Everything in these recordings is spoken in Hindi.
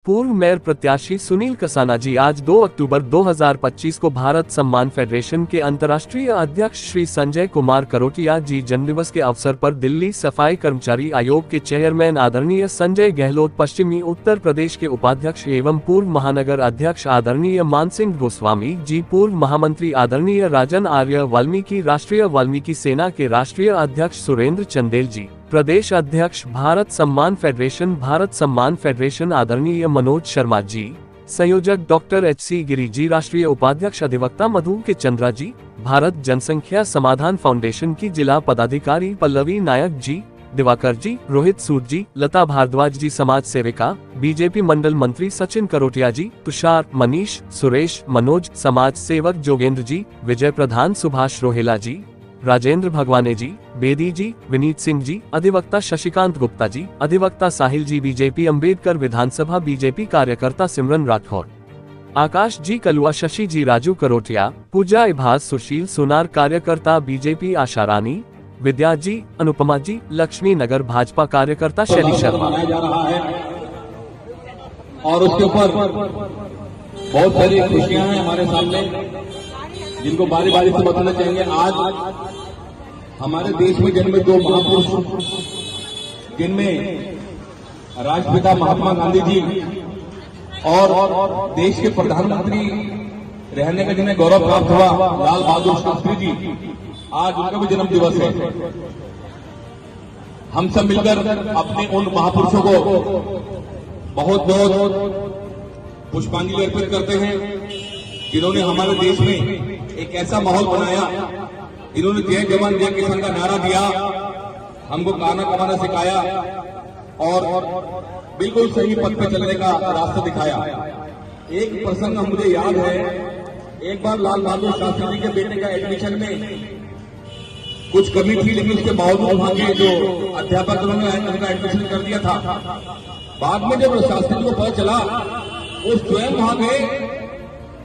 पूर्व मेयर प्रत्याशी सुनील कसाना जी आज 2 अक्टूबर 2025 को भारत सम्मान फेडरेशन के अंतर्राष्ट्रीय अध्यक्ष श्री संजय कुमार करोटिया जी जन्मदिवस के अवसर पर दिल्ली सफाई कर्मचारी आयोग के चेयरमैन आदरणीय संजय गहलोत, पश्चिमी उत्तर प्रदेश के उपाध्यक्ष एवं पूर्व महानगर अध्यक्ष आदरणीय मानसिंह गोस्वामी जी, पूर्व महामंत्री आदरणीय राजन आर्य, वाल्मीकि राष्ट्रीय वाल्मीकि सेना के राष्ट्रीय अध्यक्ष सुरेंद्र चंदेल जी, प्रदेश अध्यक्ष भारत सम्मान फेडरेशन आदरणीय मनोज शर्मा जी, संयोजक डॉक्टर HC गिरी जी, राष्ट्रीय उपाध्यक्ष अधिवक्ता मधु के चंद्रा जी, भारत जनसंख्या समाधान फाउंडेशन की जिला पदाधिकारी पल्लवी नायक जी, दिवाकर जी, रोहित सूद जी, लता भारद्वाज जी, समाज सेविका बीजेपी मंडल मंत्री सचिन करोटिया जी, तुषार, मनीष, सुरेश, मनोज, समाज सेवक जोगेंद्र जी, विजय प्रधान, सुभाष रोहेला जी, राजेंद्र भगवाने जी, बेदी जी, विनीत सिंह जी, अधिवक्ता शशिकांत गुप्ता जी, अधिवक्ता साहिल जी, बीजेपी अम्बेडकर विधानसभा बीजेपी कार्यकर्ता सिमरन राठौर, आकाश जी कलुआ, शशि जी, राजू करोटिया, पूजा इभास, सुशील सोनार, कार्यकर्ता बीजेपी आशा रानी, विद्या जी, अनुपमा जी, लक्ष्मी नगर भाजपा कार्यकर्ता शैली शर्मा। और उसके ऊपर बहुत सारी खुशियां हैं हमारे सामने, जिनको बारी बारी से बताना चाहेंगे। आज हमारे देश में जन्मे दो महापुरुष, जिनमें राष्ट्रपिता महात्मा गांधी जी और देश के प्रधानमंत्री रहने का जिन्हें गौरव प्राप्त हुआ लाल बहादुर शास्त्री जी, आज उनका भी जन्म दिवस है। हम सब मिलकर अपने उन महापुरुषों को बहुत बहुत पुष्पांजलि अर्पित करते हैं, जिन्होंने हमारे देश में एक ऐसा माहौल बनाया, इन्होंने जय जवान जय किसान का नारा दिया, हमको गाना कमाना सिखाया और बिल्कुल सही पथ पे चलने का रास्ता दिखाया। एक प्रसंग मुझे याद है, एक बार लाल बहादुर शास्त्री जी के बेटे का एडमिशन में कुछ कमी थी, लेकिन उसके बावजूद वहां के जो अध्यापक उन्होंने उनका एडमिशन कर दिया था। बाद में जब शास्त्री को पता चला, वो स्वयं वहां गए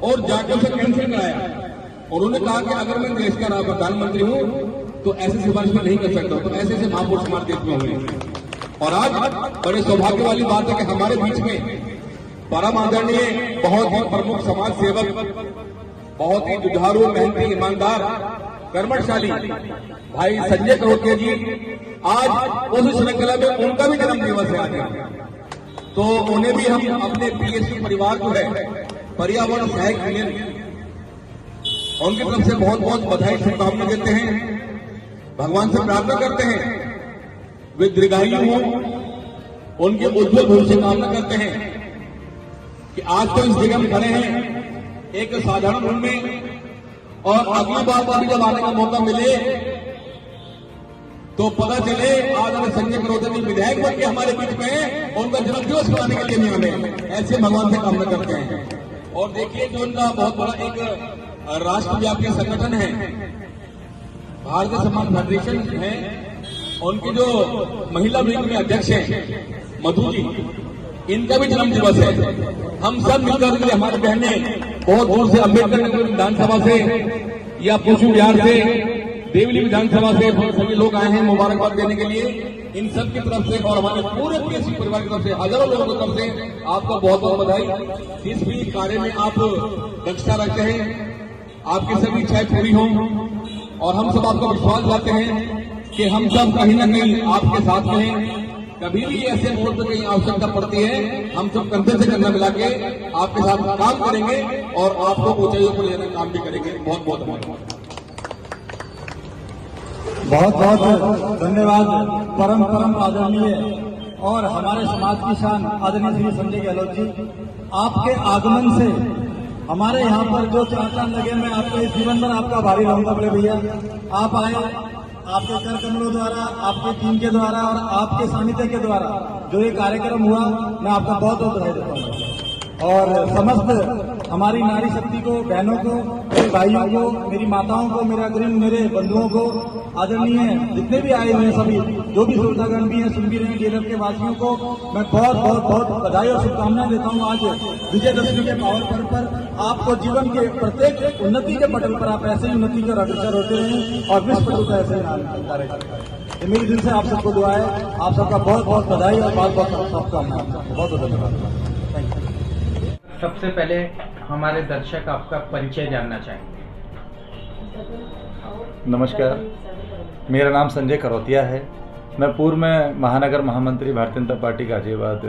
और जाकर उसे कैंसिल कराया। उन्होंने कहा कि अगर मैं देश का प्रधानमंत्री हूं तो ऐसे सिफारिश में नहीं कर सकता। तो ऐसे महापुरुष हमारे देश में हुए। और आज बड़े सौभाग्य वाली बात है कि हमारे बीच में परम आदरणीय, बहुत ही प्रमुख समाज सेवक, बहुत ही जुझारू, मेहनती, ईमानदार, कर्मठशाली भाई संजय करोटिया जी, आज उस श्रृंखला में उनका भी जन्म दिवस है आज। तो उन्हें भी हम अपने PSU परिवार को है पर्यावरण सहायक यूनियन, उनकी तरफ से बहुत बहुत बधाई शुभकामनाएं देते हैं। भगवान से प्रार्थना करते हैं वे दीर्घायु हो, उनके उज्जवल भविष्य कामना करते हैं कि आज तो इस जगह में खड़े हैं एक साधारण रूप में, और अगली बार अभी जब आने का मौका मिले तो पता चले आज संजय करोटिया जी विधायक बन के हमारे बीच में, उनका जन्मदिवस मनाने के लिए हमें ऐसे भगवान से कामना करते हैं। और देखिए जो उनका बहुत बड़ा एक राष्ट्रव्यापी संगठन है, भारतीय सम्मान फेडरेशन है, उनकी जो महिला विंग में अध्यक्ष हैं मधु जी, इनका भी जन्म दिवस है। हम सब मिलकर हमारे बहनें बहुत दूर से अम्बेडकर नगर विधानसभा से या पूछू बिहार से, देवली विधानसभा से सभी लोग आए हैं मुबारकबाद देने के लिए। इन सब की तरफ से और हमारे पूरे PSU परिवार की तरफ से, हजारों लोगों की तरफ से आपका बहुत बहुत बधाई। जिस भी कार्य में आप दक्षता रखते हैं, आपकी सभी इच्छाएं पूरी हों, और हम सब आपका विश्वास दिलाते हैं कि हम सब कहीं न कहीं आपके साथ में हैं। कभी भी ऐसे मोड़ पर कहीं आवश्यकता पड़ती है, हम सब कंधे से कंधा मिला के आपके साथ काम करेंगे और आपको ऊंचाइयों पर लेने का काम भी करेंगे। बहुत बहुत धन्यवाद। बहुत बहुत धन्यवाद परम आदरणीय और हमारे समाज की शान आदरणीय श्री संजय गहलोत जी। आपके आगमन से हमारे यहाँ पर जो चार चांद लगे, मैं आपके इस जीवन भर आपका आभारी रहूंगा। बड़े भैया आप आए, आपके कर कमलों द्वारा, आपकी टीम के द्वारा और आपके सानिध्य के द्वारा जो ये कार्यक्रम हुआ, मैं आपका बहुत बहुत बधाई देता हूँ। और समस्त हमारी नारी शक्ति को, बहनों को, मेरे भाइयों को, मेरी माताओं को, मेरे अग्रिम मेरे बंधुओं को, आदरणीय जितने भी आए हुए हैं सभी, जो भी श्रोतागण भी हैं, सुन भी रहे हैं, DLF के वासियों को मैं बहुत बहुत बहुत बधाई और शुभकामनाएं देता हूं। आज विजयदशमी के पावन पर्व पर आपको जीवन के प्रत्येक उन्नति के पटल पर आप ऐसे ही उन्नति का अग्रसर होते रहें और विश्व पटल का ऐसे ही मेरे दिल से आप सबको दुआ है। आप सबका बहुत बहुत बधाई और बहुत बहुत शुभकामनाएं। बहुत बहुत धन्यवाद। Thank you. सबसे पहले हमारे दर्शक आपका परिचय जानना चाहेंगे। नमस्कार, मेरा नाम संजय करोतिया है। मैं पूर्व में महानगर महामंत्री भारतीय जनता पार्टी गाजियाबाद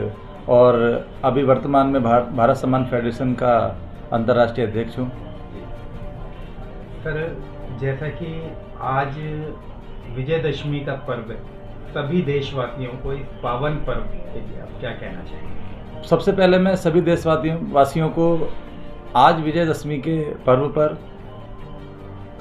और अभी वर्तमान में भारत सम्मान फेडरेशन का अंतर्राष्ट्रीय अध्यक्ष हूँ। सर, जैसा कि आज विजयदशमी का पर्व है, सभी देशवासियों को इस पावन पर्व के लिए आप क्या कहना चाहेंगे? सबसे पहले मैं सभी देशवासियों को आज विजयदशमी के पर्व पर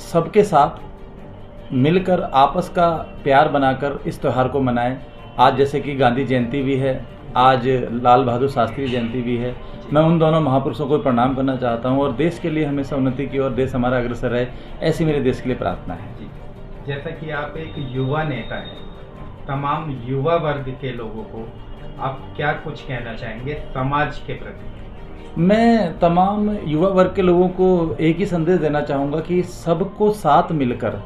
सबके साथ मिलकर आपस का प्यार बनाकर इस त्यौहार को मनाएं। आज जैसे कि गांधी जयंती भी है, आज लाल बहादुर शास्त्री जयंती भी है। मैं उन दोनों महापुरुषों को प्रणाम करना चाहता हूं और देश के लिए हमेशा उन्नति की और देश हमारा अग्रसर रहे, ऐसी मेरे देश के लिए प्रार्थना है। जी, जैसा कि आप एक युवा नेता हैं, तमाम युवा वर्ग के लोगों को आप क्या कुछ कहना चाहेंगे समाज के प्रति? मैं तमाम युवा वर्ग के लोगों को एक ही संदेश देना चाहूँगा कि सबको साथ मिलकर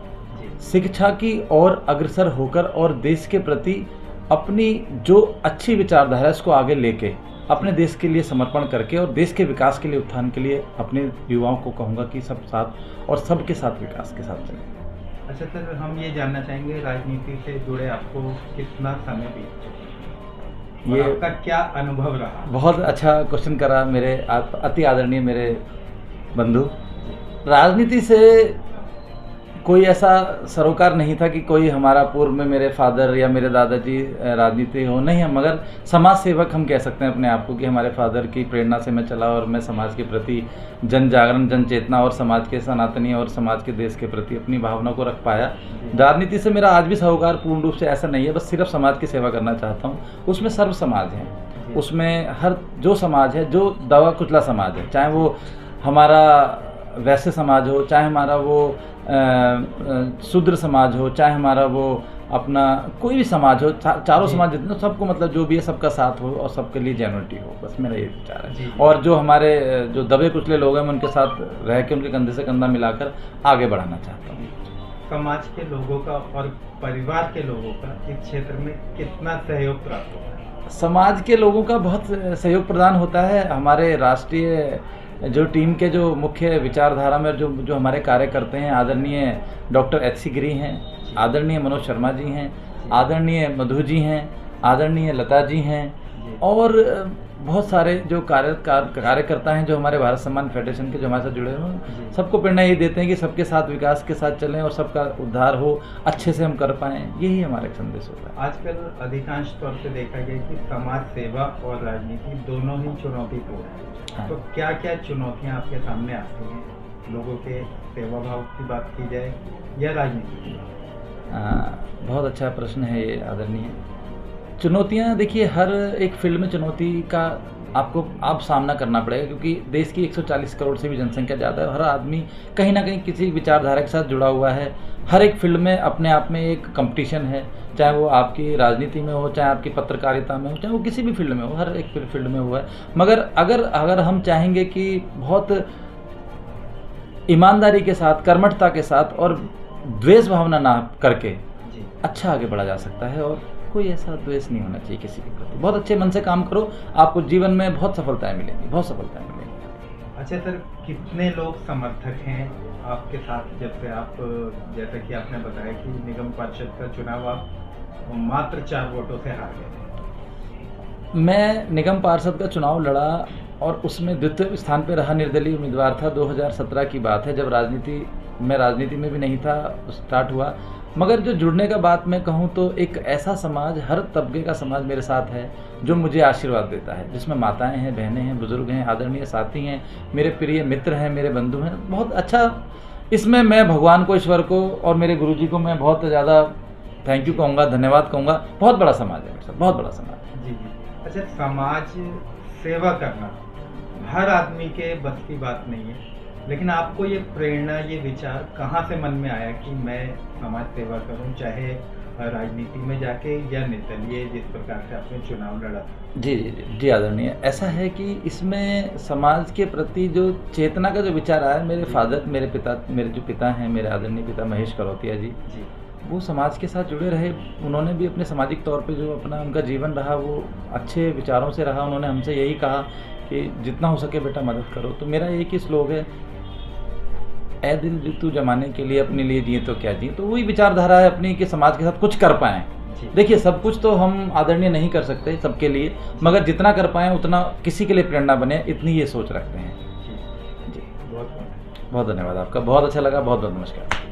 शिक्षा की ओर अग्रसर होकर और देश के प्रति अपनी जो अच्छी विचारधारा है उसको आगे लेके अपने देश के लिए समर्पण करके और देश के विकास के लिए, उत्थान के लिए अपने युवाओं को कहूँगा कि सब साथ और सबके साथ विकास के साथ चलें। अच्छा सर, हम ये जानना चाहेंगे राजनीति से जुड़े आपको कितना समय बीत चुका है? ये आपका क्या अनुभव रहा? बहुत अच्छा क्वेश्चन करा मेरे अति आदरणीय मेरे बंधु। राजनीति से कोई ऐसा सरोकार नहीं था कि कोई हमारा पूर्व में मेरे फादर या मेरे दादाजी राजनीति हो, नहीं है, मगर समाज सेवक हम कह सकते हैं अपने आप को कि हमारे फादर की प्रेरणा से मैं चला और मैं समाज के प्रति जन जागरण, जन चेतना और समाज के सनातनी और समाज के देश के प्रति अपनी भावना को रख पाया। राजनीति से मेरा आज भी सरोकार पूर्ण रूप से ऐसा नहीं है, बस सिर्फ समाज की सेवा करना चाहता हूँ। उसमें सर्व समाज है, उसमें हर जो समाज है, जो दबा कुचला समाज है, चाहे वो हमारा वैश्य समाज हो, चाहे हमारा वो शूद्र समाज हो, चाहे हमारा वो अपना कोई भी समाज हो, चारों समाज जितने, सबको मतलब जो भी है सबका साथ हो और सबके लिए जेन्युइनिटी हो, बस मेरा ये विचार है। और जो हमारे जो दबे कुचले लोग हैं मैं उनके साथ रह के उनके कंधे से कंधा मिलाकर आगे बढ़ाना चाहता हूँ। समाज के लोगों का और परिवार के लोगों का इस क्षेत्र में कितना सहयोग प्राप्त होता है? समाज के लोगों का बहुत सहयोग प्रदान होता है। हमारे राष्ट्रीय जो टीम के जो मुख्य विचारधारा में जो हमारे कार्य करते हैं, आदरणीय डॉक्टर एच.सी. गिरी हैं, आदरणीय मनोज शर्मा जी हैं, आदरणीय मधु जी हैं, आदरणीय लता जी हैं और बहुत सारे जो कार्यकर्ता हैं जो हमारे भारत सम्मान फेडरेशन के जो हमारे साथ जुड़े हुए हैं, सबको प्रेरणा ये देते हैं कि सबके साथ विकास के साथ चलें और सबका उद्धार हो, अच्छे से हम कर पाएँ, यही हमारा एक संदेश होता है। आजकल अधिकांश तौर पे देखा गया कि समाज सेवा और राजनीति दोनों ही चुनौतीपूर्ण है। तो क्या क्या चुनौतियां आपके सामने आती हैं, लोगों के सेवा भाव की बात की जाए या राजनीति की? बहुत अच्छा प्रश्न है ये आदरणीय। चुनौतियां देखिए, हर एक फील्ड में चुनौती का आप सामना करना पड़ेगा, क्योंकि देश की 140 करोड़ से भी जनसंख्या ज़्यादा है। हर आदमी कहीं ना कहीं किसी विचारधारा के साथ जुड़ा हुआ है। हर एक फील्ड में अपने आप में एक कंपटीशन है, चाहे वो आपकी राजनीति में हो, चाहे आपकी पत्रकारिता में हो, चाहे वो किसी भी फील्ड में हो, हर एक फील्ड में हुआ है। मगर अगर हम चाहेंगे कि बहुत ईमानदारी के साथ, कर्मठता के साथ और द्वेष भावना ना करके अच्छा आगे बढ़ा जा सकता है और कोई ऐसा द्वेष नहीं होना चाहिए किसी के प्रति। बहुत अच्छे मन से काम करो, आपको जीवन में बहुत सफलताएं मिलेंगी, बहुत सफलताएं मिलेंगी। अच्छा सर, कितने लोग समर्थक हैं आपके साथ जब से आप, जैसा कि आपने बताया कि निगम पार्षद का चुनाव आप मात्र 4 वोटों से हार गए? मैं निगम पार्षद का चुनाव लड़ा और उसमें द्वितीय स्थान पर रहा, निर्दलीय उम्मीदवार था। 2017 की बात है, जब मैं राजनीति में भी नहीं था, स्टार्ट हुआ। मगर जो जुड़ने का बात मैं कहूँ तो एक ऐसा समाज, हर तबके का समाज मेरे साथ है जो मुझे आशीर्वाद देता है, जिसमें माताएं हैं, बहनें हैं, बुजुर्ग हैं, आदरणीय साथी हैं, मेरे प्रिय मित्र हैं, मेरे बंधु हैं। बहुत अच्छा, इसमें मैं भगवान को, ईश्वर को और मेरे गुरुजी को मैं बहुत ज़्यादा थैंक यू कहूँगा, धन्यवाद कहूँगा। बहुत बड़ा समाज है मेरे साथ, बहुत बड़ा समाज। जी। अच्छा, समाज सेवा करना हर आदमी के बस की बात नहीं है, लेकिन आपको ये प्रेरणा, ये विचार कहाँ से मन में आया कि मैं समाज सेवा करूं, चाहे राजनीति में जाके या निर्दलीय, जिस प्रकार से आपने चुनाव लड़ा? जी आदरणीय, ऐसा है कि इसमें समाज के प्रति जो चेतना का जो विचार आया, मेरे फादर, मेरे जो पिता हैं, मेरे आदरणीय पिता महेश करोतिया जी, वो समाज के साथ जुड़े रहे। उन्होंने भी अपने सामाजिक तौर पे जो अपना उनका जीवन रहा वो अच्छे विचारों से रहा। उन्होंने हमसे यही कहा कि जितना हो सके बेटा मदद करो। तो मेरा एक ही श्लोक है, ए दिल तू जमाने के लिए अपने लिए जिए तो क्या जिए। तो वही विचारधारा है अपनी कि समाज के साथ कुछ कर पाएँ। देखिए सब कुछ तो हम आदरणीय नहीं कर सकते सबके लिए, मगर जितना कर पाएँ उतना किसी के लिए प्रेरणा बने, इतनी ये सोच रखते हैं। जी बहुत धन्यवाद आपका, बहुत अच्छा लगा, बहुत बहुत नमस्कार।